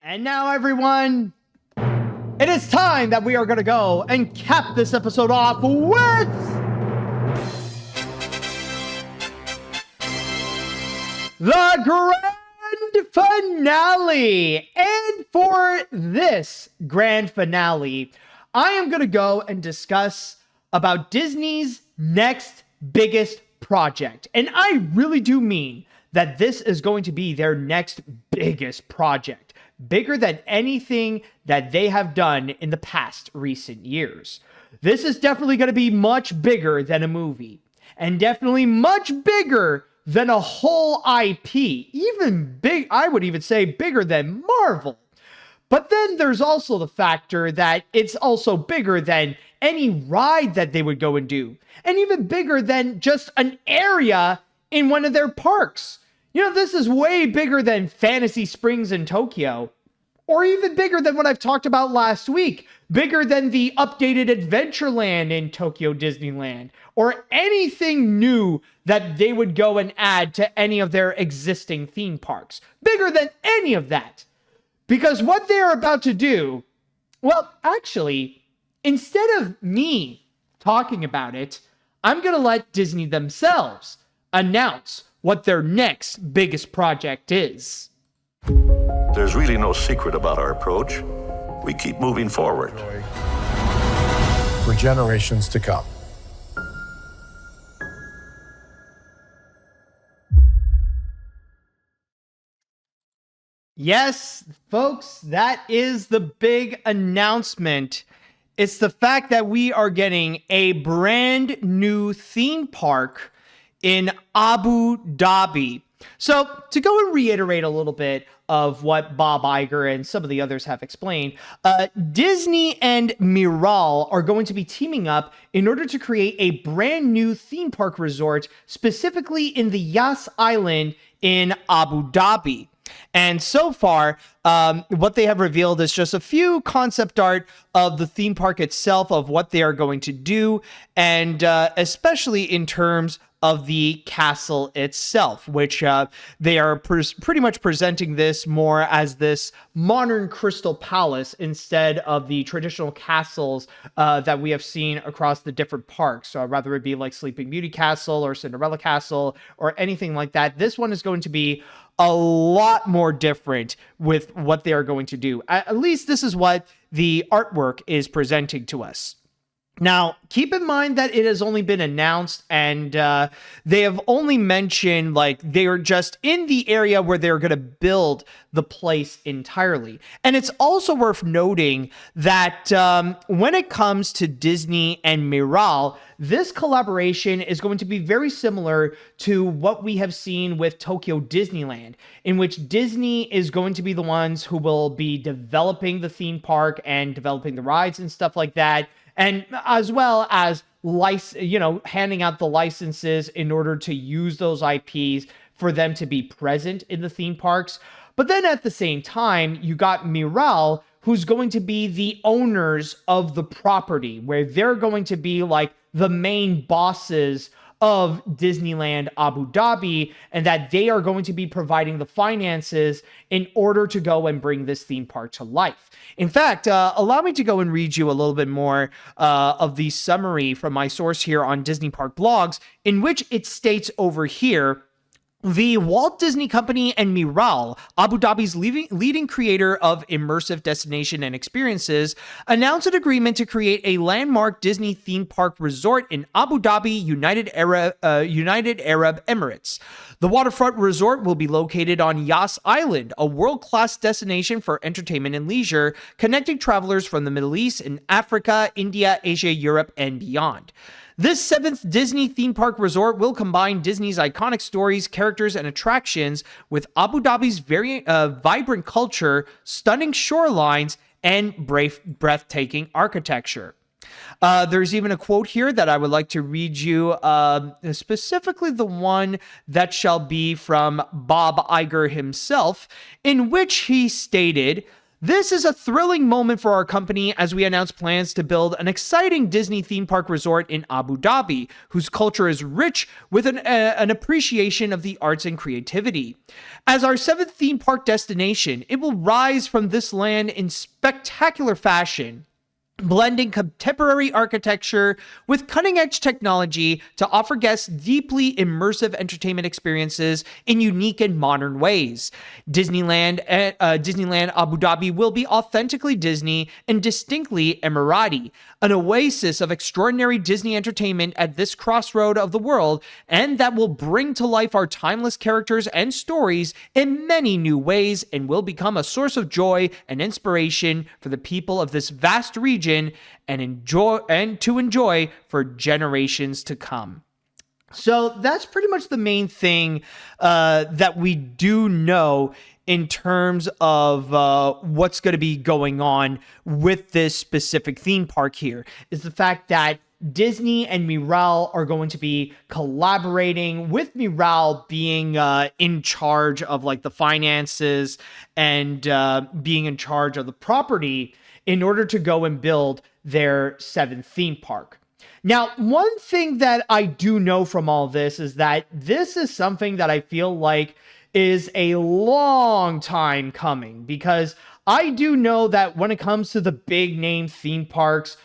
And now, everyone, it is time that we are going to go and cap this episode off with the grand finale. And for this grand finale, I am going to go and discuss about Disney's next biggest project. And I really do mean that this is going to be their next biggest project. Bigger than anything that they have done in the past recent years. This is definitely going to be much bigger than a movie. And definitely much bigger than a whole IP. Even big, I would even say bigger than Marvel. But then there's also the factor that it's also bigger than any ride that they would go and do. And even bigger than just an area in one of their parks. You know, this is way bigger than Fantasy Springs in Tokyo, or even bigger than what I've talked about last week, bigger than the updated Adventureland in Tokyo Disneyland, or anything new that they would go and add to any of their existing theme parks. Bigger than any of that. Because what they're about to do, well, actually, instead of me talking about it, I'm going to let Disney themselves announce what their next biggest project is. There's really no secret about our approach. We keep moving forward. For generations to come. Yes, folks, that is the big announcement. It's the fact that we are getting a brand new theme park in Abu Dhabi. So to go and reiterate a little bit of what Bob Iger and some of the others have explained, Disney and Miral are going to be teaming up in order to create a brand new theme park resort, specifically in the Yas Island in Abu Dhabi. And so far, what they have revealed is just a few concept art of the theme park itself, of what they are going to do, and especially in terms of the castle itself, which they are pretty much presenting this more as this modern crystal palace instead of the traditional castles that we have seen across the different parks. So rather it be like Sleeping Beauty Castle or Cinderella Castle or anything like that. This one is going to be a lot more different with what they are going to do. At least this is what the artwork is presenting to us. Now, keep in mind that it has only been announced and they have only mentioned like they're just in the area where they're going to build the place entirely. And it's also worth noting that when it comes to Disney and Miral, this collaboration is going to be very similar to what we have seen with Tokyo Disneyland, in which Disney is going to be the ones who will be developing the theme park and developing the rides and stuff like that. And as well as handing out the licenses in order to use those IPs for them to be present in the theme parks. But then at the same time, you got Miral, who's going to be the owners of the property, where they're going to be like the main bosses of Disneyland Abu Dhabi, and that they are going to be providing the finances in order to go and bring this theme park to life. In fact, allow me to go and read you a little bit more of the summary from my source here on Disney Park Blogs, in which it states over here, the Walt Disney Company and Miral, Abu Dhabi's leading creator of immersive destination and experiences, announced an agreement to create a landmark Disney theme park resort in Abu Dhabi, United Arab Emirates. The waterfront resort will be located on Yas Island, a world-class destination for entertainment and leisure, connecting travelers from the Middle East and Africa, India, Asia, Europe, and beyond. This seventh Disney theme park resort will combine Disney's iconic stories, characters, and attractions with Abu Dhabi's very vibrant culture, stunning shorelines, and breathtaking architecture. There's even a quote here that I would like to read you, specifically the one that shall be from Bob Iger himself, in which he stated, This is a thrilling moment for our company as we announce plans to build an exciting Disney theme park resort in Abu Dhabi, whose culture is rich with an appreciation of the arts and creativity. As our 7th theme park destination, it will rise from this land in spectacular fashion, blending contemporary architecture with cutting-edge technology to offer guests deeply immersive entertainment experiences in unique and modern ways. Disneyland Abu Dhabi will be authentically Disney and distinctly Emirati, an oasis of extraordinary Disney entertainment at this crossroad of the world, and that will bring to life our timeless characters and stories in many new ways and will become a source of joy and inspiration for the people of this vast region and to enjoy for generations to come. So that's pretty much the main thing that we do know in terms of what's going to be going on with this specific theme park here, is the fact that Disney and Miral are going to be collaborating, with Miral being in charge of like the finances and being in charge of the property in order to go and build their 7th theme park. Now, one thing that I do know from all this is that this is something that I feel like is a long time coming, because I do know that when it comes to the big name theme parks,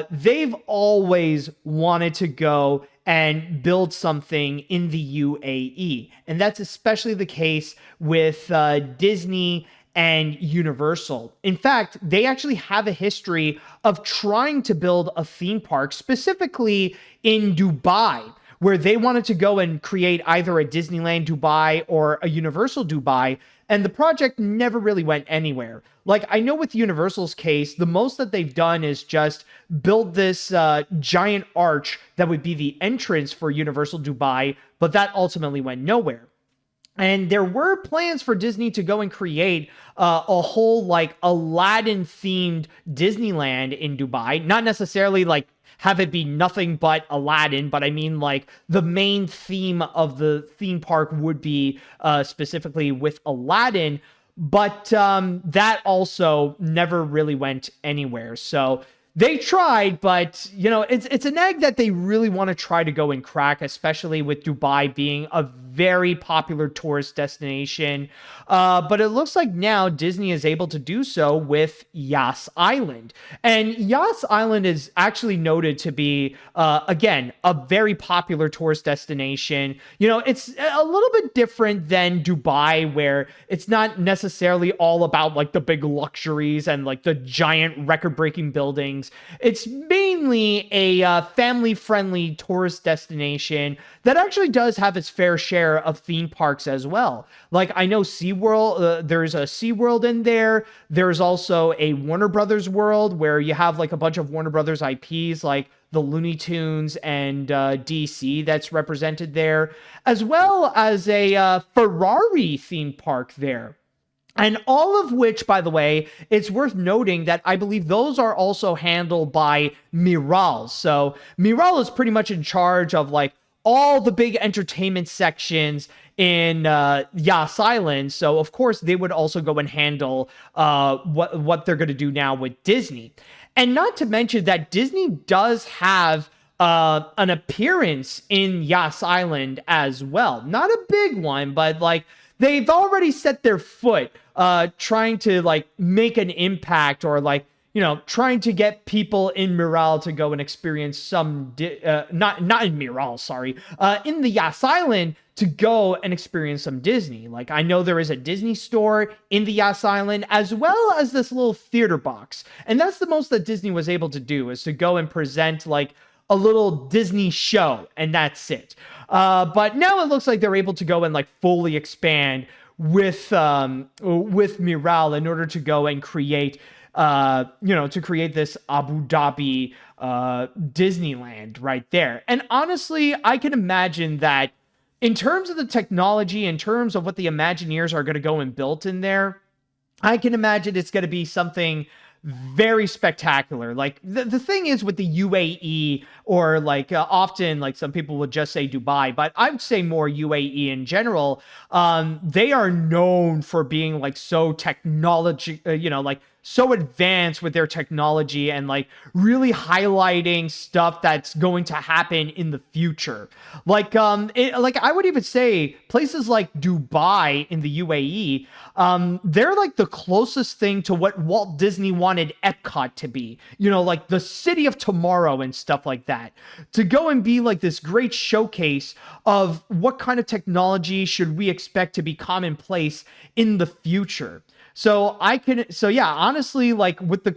they've always wanted to go and build something in the UAE. And that's especially the case with Disney and Universal. In fact, they actually have a history of trying to build a theme park specifically in Dubai, where they wanted to go and create either a Disneyland Dubai or a Universal Dubai, and the project never really went anywhere. Like, I know with Universal's case, the most that they've done is just build this giant arch that would be the entrance for Universal Dubai, but that ultimately went nowhere. And there were plans for Disney to go and create a whole like Aladdin themed Disneyland in Dubai. Not necessarily like have it be nothing but Aladdin, but I mean like the main theme of the theme park would be specifically with Aladdin. But that also never really went anywhere. So they tried, but, you know, it's an egg that they really want to try to go and crack, especially with Dubai being a very popular tourist destination. But it looks like now Disney is able to do so with Yas Island. And Yas Island is actually noted to be, again, a very popular tourist destination. You know, it's a little bit different than Dubai, where it's not necessarily all about like the big luxuries and like the giant record-breaking buildings. It's mainly a family-friendly tourist destination that actually does have its fair share of theme parks as well. Like, I know SeaWorld, there's a SeaWorld in there. There's also a Warner Brothers World where you have like a bunch of Warner Brothers IPs like the Looney Tunes and DC that's represented there, as well as a Ferrari theme park there. And all of which, by the way, it's worth noting that I believe those are also handled by Miral. So Miral is pretty much in charge of like all the big entertainment sections in Yas Island. So of course they would also go and handle what they're going to do now with Disney. And not to mention that Disney does have an appearance in Yas Island as well. Not a big one, but like they've already set their foot trying to like make an impact, or like, you know, trying to get people in Miral to go and experience some, not in Miral, sorry, in the Yas Island to go and experience some Disney. Like, I know there is a Disney store in the Yas Island, as well as this little theater box. And that's the most that Disney was able to do, is to go and present like a little Disney show, and that's it. But now it looks like they're able to go and like fully expand with Miral in order to go and create, to create this Abu Dhabi Disneyland right there. And honestly, I can imagine that in terms of the technology, in terms of what the Imagineers are going to go and build in there, I can imagine it's going to be something very spectacular. Like the thing is with the UAE, or like often like some people would just say Dubai, but I would say more UAE in general. They are known for being like so technology, like so advanced with their technology, and like really highlighting stuff that's going to happen in the future. Like like I would even say places like Dubai in the UAE, they're like the closest thing to what Walt Disney wanted Epcot to be, like the city of tomorrow and stuff like that, to go and be like this great showcase of what kind of technology should we expect to be commonplace in the future. So honestly, like with the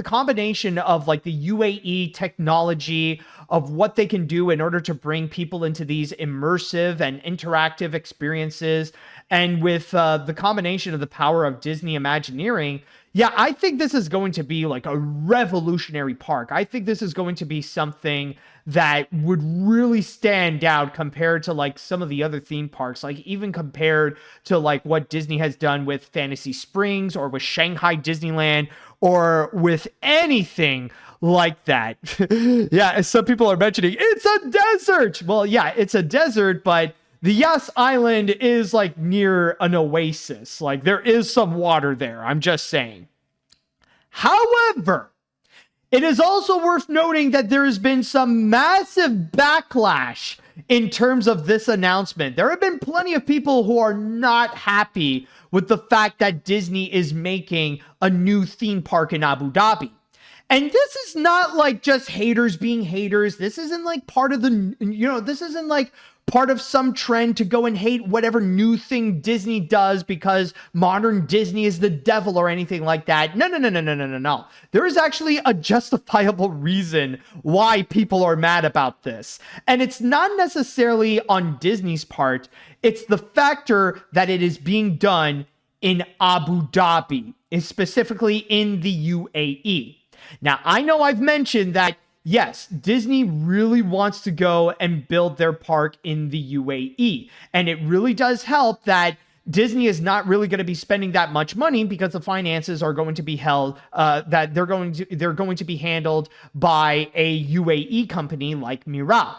combination of like the UAE technology of what they can do in order to bring people into these immersive and interactive experiences, and with the combination of the power of Disney Imagineering, I think this is going to be like a revolutionary park. I think this is going to be something that would really stand out compared to like some of the other theme parks, like even compared to like what Disney has done with Fantasy Springs or with Shanghai Disneyland or with anything like that. As some people are mentioning, it's a desert. Well, it's a desert, but the Yas Island is like near an oasis. Like there is some water there. I'm just saying. However, it is also worth noting that there has been some massive backlash in terms of this announcement. There have been plenty of people who are not happy with the fact that Disney is making a new theme park in Abu Dhabi. And this is not like just haters being haters. This isn't like part of this isn't like part of some trend to go and hate whatever new thing Disney does because modern Disney is the devil or anything like that. No. There is actually a justifiable reason why people are mad about this. And it's not necessarily on Disney's part. It's the factor that it is being done in Abu Dhabi, specifically in the UAE. Now, I know I've mentioned that yes, Disney really wants to go and build their park in the UAE. And it really does help that Disney is not really going to be spending that much money because the finances are going to be held, that they're going to be handled by a UAE company like Miral.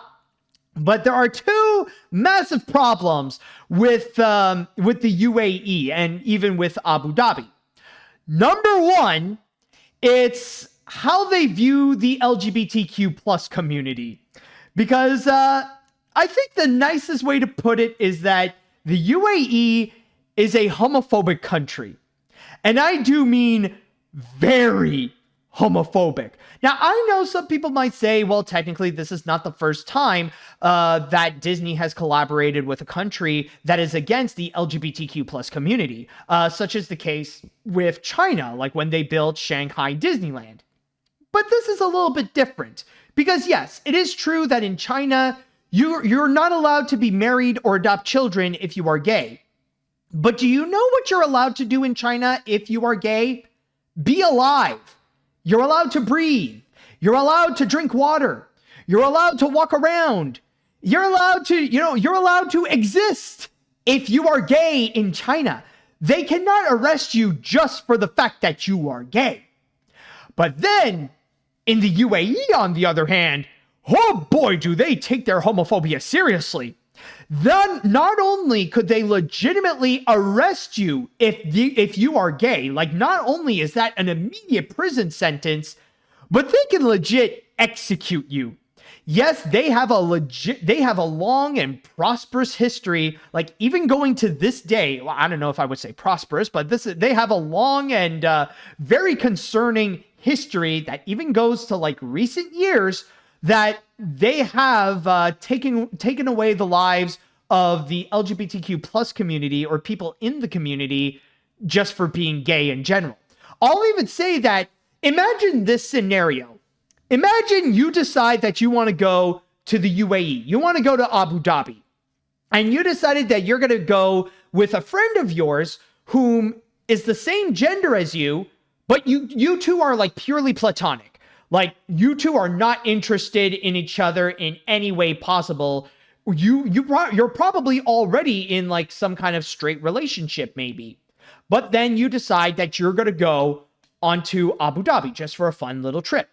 But there are two massive problems with the UAE and even with Abu Dhabi. Number one, it's how they view the LGBTQ plus community. Because I think the nicest way to put it is that the UAE is a homophobic country. And I do mean very homophobic. Now, I know some people might say, well, technically, this is not the first time that Disney has collaborated with a country that is against the LGBTQ plus community, such as the case with China, like when they built Shanghai Disneyland. But this is a little bit different because, yes, it is true that in China, you're not allowed to be married or adopt children if you are gay. But do you know what you're allowed to do in China if you are gay? Be alive. You're allowed to breathe. You're allowed to drink water. You're allowed to walk around. You're allowed to exist if you are gay in China. They cannot arrest you just for the fact that you are gay. But then, in the UAE, on the other hand, oh boy, do they take their homophobia seriously. Then, not only could they legitimately arrest you if you are gay, like not only is that an immediate prison sentence, but they can legit execute you. Yes, they have a long and prosperous history, like even going to this day. Well, I don't know if I would say prosperous, but they have a long and very concerning history that even goes to like recent years, that they have taken away the lives of the LGBTQ plus community or people in the community just for being gay in general. I'll even say that, imagine this scenario. Imagine you decide that you want to go to the UAE. You want to go to Abu Dhabi. And you decided that you're going to go with a friend of yours whom is the same gender as you, but you two are like purely platonic. Like you two are not interested in each other in any way possible. You're probably already in like some kind of straight relationship maybe. But then you decide that you're going to go onto Abu Dhabi just for a fun little trip.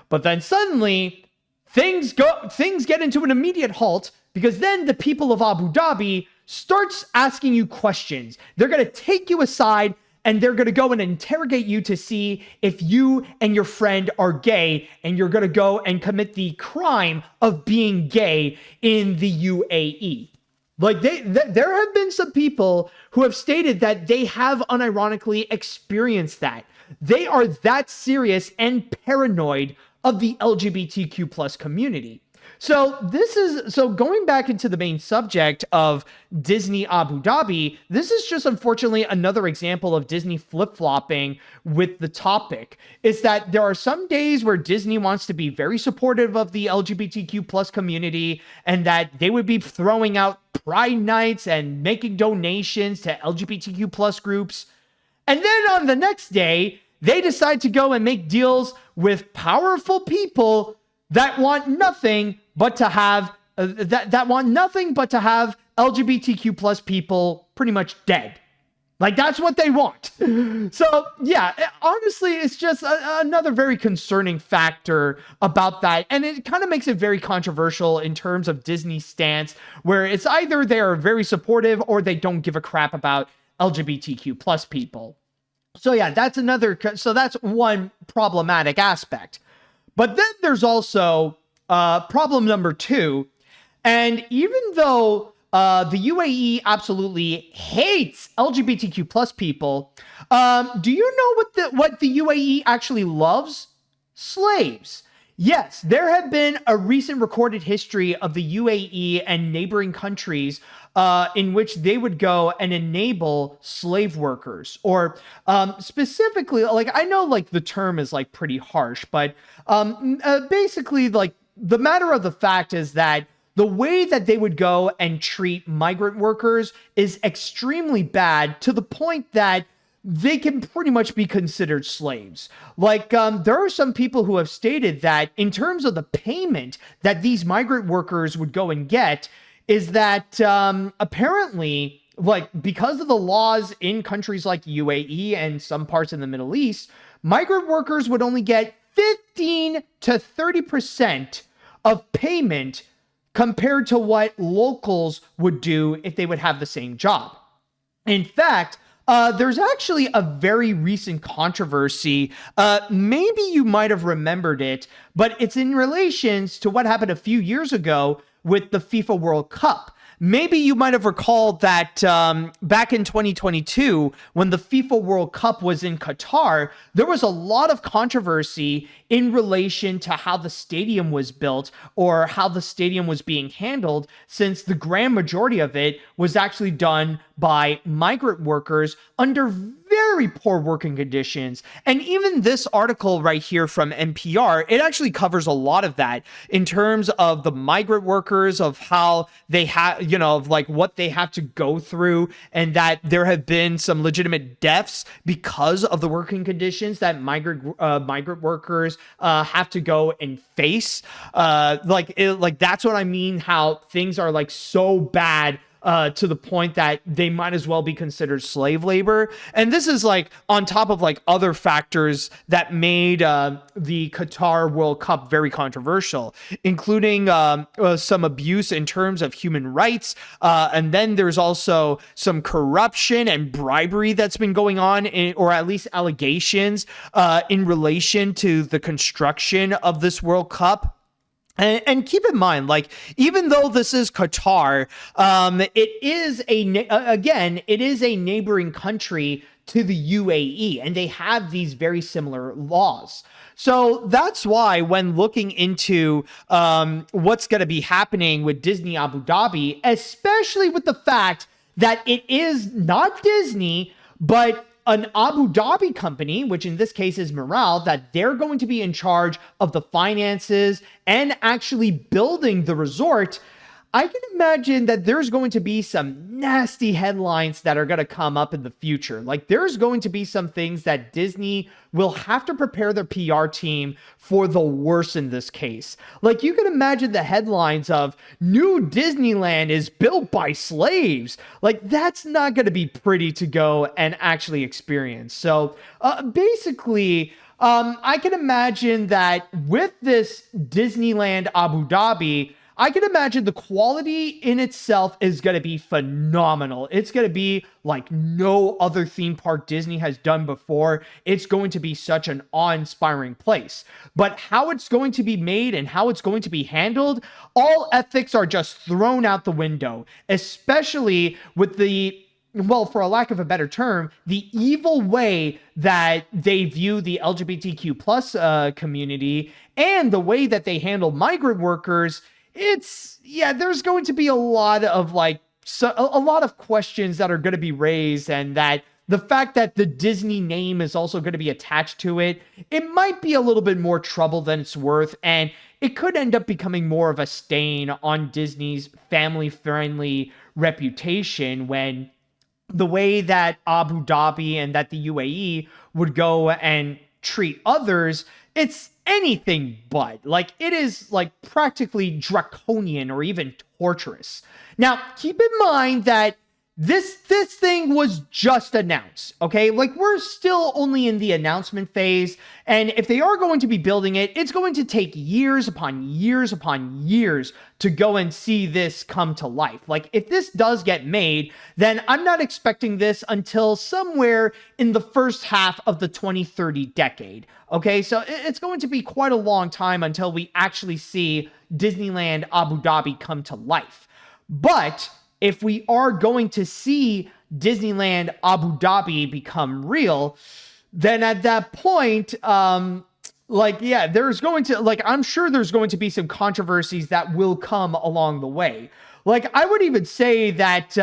But then suddenly things get into an immediate halt, because then the people of Abu Dhabi starts asking you questions. They're going to take you aside and they're going to go and interrogate you to see if you and your friend are gay, and you're going to go and commit the crime of being gay in the UAE. Like there have been some people who have stated that they have unironically experienced that. They are that serious and paranoid of the LGBTQ plus community. So going back into the main subject of Disney Abu Dhabi, this is just unfortunately another example of Disney flip-flopping with the topic. Is that there are some days where Disney wants to be very supportive of the LGBTQ plus community, and that they would be throwing out pride nights and making donations to LGBTQ plus groups. And then on the next day, they decide to go and make deals with powerful people that want nothing but to have LGBTQ plus people pretty much dead. Like, that's what they want. So yeah, honestly, it's just another very concerning factor about that. And it kind of makes it very controversial in terms of Disney's stance, where it's either they're very supportive or they don't give a crap about LGBTQ plus people. So yeah, that's one problematic aspect. But then there's also problem number 2. And even though the UAE absolutely hates LGBTQ plus people, do you know what the UAE actually loves? Slaves. Yes, there have been a recent recorded history of the UAE and neighboring countries in which they would go and enable slave workers, or specifically, like, I know like the term is like pretty harsh, but basically, like, the matter of the fact is that the way that they would go and treat migrant workers is extremely bad, to the point that they can pretty much be considered slaves. Like, there are some people who have stated that in terms of the payment that these migrant workers would go and get, is that apparently, like, because of the laws in countries like UAE and some parts in the Middle East, migrant workers would only get 15 to 30% of payment compared to what locals would do if they would have the same job. In fact, there's actually a very recent controversy. Maybe you might have remembered it, but it's in relations to what happened a few years ago with the FIFA World Cup. Maybe you might have recalled that back in 2022, when the FIFA World Cup was in Qatar, there was a lot of controversy in relation to how the stadium was built or how the stadium was being handled, since the grand majority of it was actually done by migrant workers under very poor working conditions. And even this article right here from NPR, it actually covers a lot of that in terms of the migrant workers, of how they have, of like what they have to go through, and that there have been some legitimate deaths because of the working conditions that migrant workers have to go and face. Like that's what I mean, how things are like so bad to the point that they might as well be considered slave labor. And this is like on top of like other factors that made the Qatar World Cup very controversial, including some abuse in terms of human rights. And then there's also some corruption and bribery that's been going on, or at least allegations in relation to the construction of this World Cup. And keep in mind, like, even though this is Qatar, it is a neighboring country to the UAE, and they have these very similar laws. So that's why when looking into what's going to be happening with Disney Abu Dhabi, especially with the fact that it is not Disney, but an Abu Dhabi company, which in this case is Miral, that they're going to be in charge of the finances and actually building the resort, I can imagine that there's going to be some nasty headlines that are going to come up in the future. Like, there's going to be some things that Disney will have to prepare their PR team for the worst in this case. Like, you can imagine the headlines of "New Disneyland is built by slaves." Like, that's not going to be pretty to go and actually experience. So basically, I can imagine that with this Disneyland Abu Dhabi, I can imagine the quality in itself is going to be phenomenal. It's going to be like no other theme park Disney has done before. It's going to be such an awe-inspiring place. But how it's going to be made and how it's going to be handled, all ethics are just thrown out the window, especially with the, well, for a lack of a better term, the evil way that they view the LGBTQ plus community and the way that they handle migrant workers. There's going to be a lot of a lot of questions that are going to be raised, and that the fact that the Disney name is also going to be attached to it, it might be a little bit more trouble than it's worth, and it could end up becoming more of a stain on Disney's family-friendly reputation when the way that Abu Dhabi and that the UAE would go and treat others, it's anything but. Like, it is like practically draconian or even torturous. Now, keep in mind that this thing was just announced, okay? Like, we're still only in the announcement phase, and if they are going to be building it, it's going to take years upon years upon years to go and see this come to life. Like, if this does get made, then I'm not expecting this until somewhere in the first half of the 2030 decade, okay? So it's going to be quite a long time until we actually see Disneyland Abu Dhabi come to life. But if we are going to see Disneyland Abu Dhabi become real, then at that point, there's going to, I'm sure there's going to be some controversies that will come along the way. Like, I would even say that,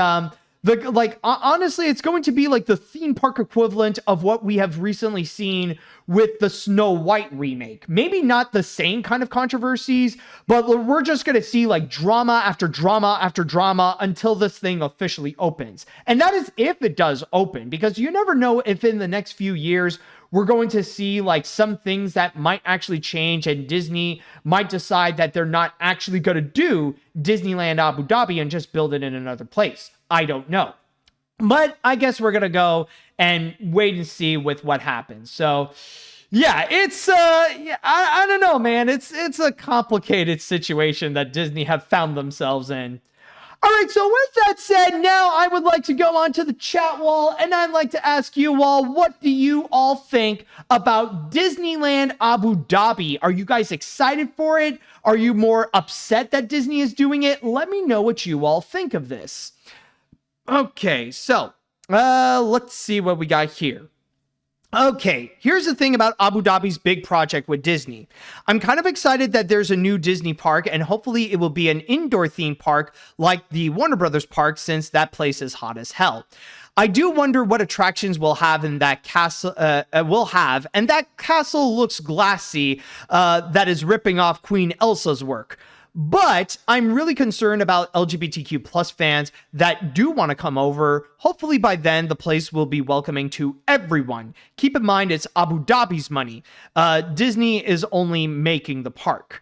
honestly, it's going to be like the theme park equivalent of what we have recently seen with the Snow White remake. Maybe not the same kind of controversies, but we're just going to see like drama after drama after drama until this thing officially opens. And that is if it does open, because you never know if in the next few years we're going to see like some things that might actually change, and Disney might decide that they're not actually going to do Disneyland Abu Dhabi and just build it in another place. I don't know. But I guess we're going to go and wait and see with what happens. So, yeah, it's, I don't know, man. It's a complicated situation that Disney have found themselves in. All right, so with that said, now I would like to go on to the chat wall, and I'd like to ask you all, what do you all think about Disneyland Abu Dhabi? Are you guys excited for it? Are you more upset that Disney is doing it? Let me know what you all think of this. Okay, so let's see what we got here. Okay, here's the thing about Abu Dhabi's big project with Disney. I'm kind of excited that there's a new Disney park, and hopefully it will be an indoor theme park like the Warner Brothers park, since that place is hot as hell. I do wonder what attractions we'll have in that castle, and that castle looks glassy, that is ripping off Queen Elsa's work. But I'm really concerned about LGBTQ plus fans that do want to come over. Hopefully by then, the place will be welcoming to everyone. Keep in mind, it's Abu Dhabi's money. Disney is only making the park.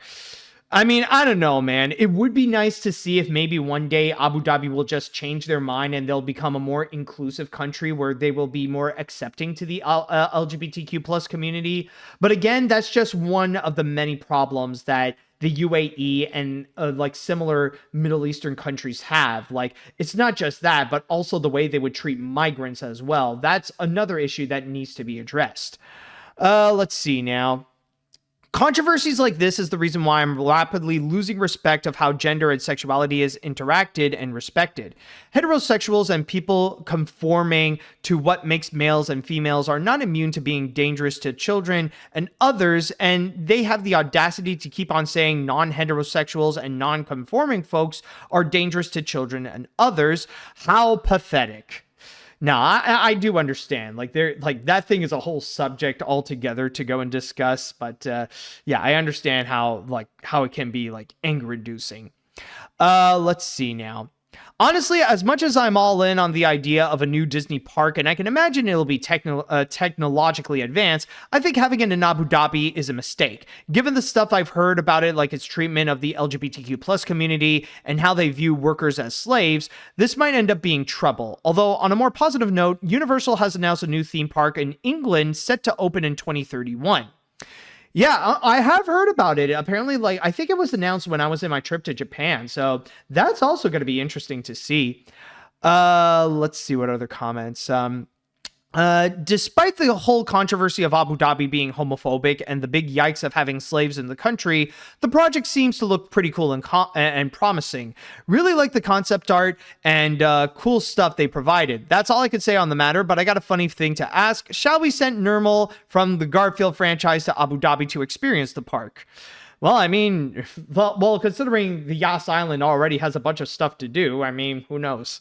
I mean, I don't know, man. It would be nice to see if maybe one day Abu Dhabi will just change their mind and they'll become a more inclusive country where they will be more accepting to the LGBTQ plus community. But again, that's just one of the many problems that the UAE and like similar Middle Eastern countries have. Like, it's not just that, but also the way they would treat migrants as well. That's another issue that needs to be addressed. Let's see now. Controversies like this is the reason why I'm rapidly losing respect of how gender and sexuality is interacted and respected. Heterosexuals and people conforming to what makes males and females are not immune to being dangerous to children and others, and they have the audacity to keep on saying non-heterosexuals and non-conforming folks are dangerous to children and others. How pathetic. Now, I do understand, like, that thing is a whole subject altogether to go and discuss, but yeah, I understand how it can be like anger inducing. Let's see now. Honestly, as much as I'm all in on the idea of a new Disney park, and I can imagine it'll be technologically advanced, I think having it in Abu Dhabi is a mistake. Given the stuff I've heard about it, like its treatment of the LGBTQ plus community and how they view workers as slaves, this might end up being trouble. Although, on a more positive note, Universal has announced a new theme park in England set to open in 2031. Yeah, I have heard about it. Apparently, like, I think it was announced when I was in my trip to Japan. So that's also going to be interesting to see. Let's see what other comments. Despite the whole controversy of Abu Dhabi being homophobic and the big yikes of having slaves in the country, the project seems to look pretty cool and promising. Really like the concept art and cool stuff they provided. That's all I could say on the matter, but I got a funny thing to ask. Shall we send Nirmal from the Garfield franchise to Abu Dhabi to experience the park? Well, I mean, well, considering the Yas Island already has a bunch of stuff to do, I mean, who knows?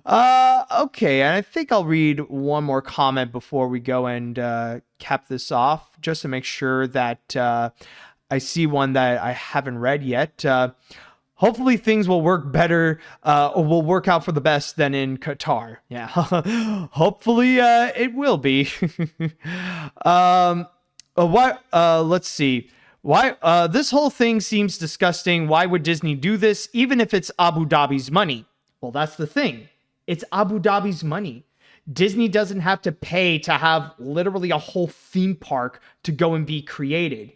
Okay, and I think I'll read one more comment before we go and cap this off, just to make sure that I see one that I haven't read yet. Hopefully things will work better or will work out for the best than in Qatar. Yeah, hopefully it will be. Let's see. Why this whole thing seems disgusting. Why would Disney do this, even if it's Abu Dhabi's money? Well, that's the thing. It's Abu Dhabi's money. Disney doesn't have to pay to have literally a whole theme park to go and be created.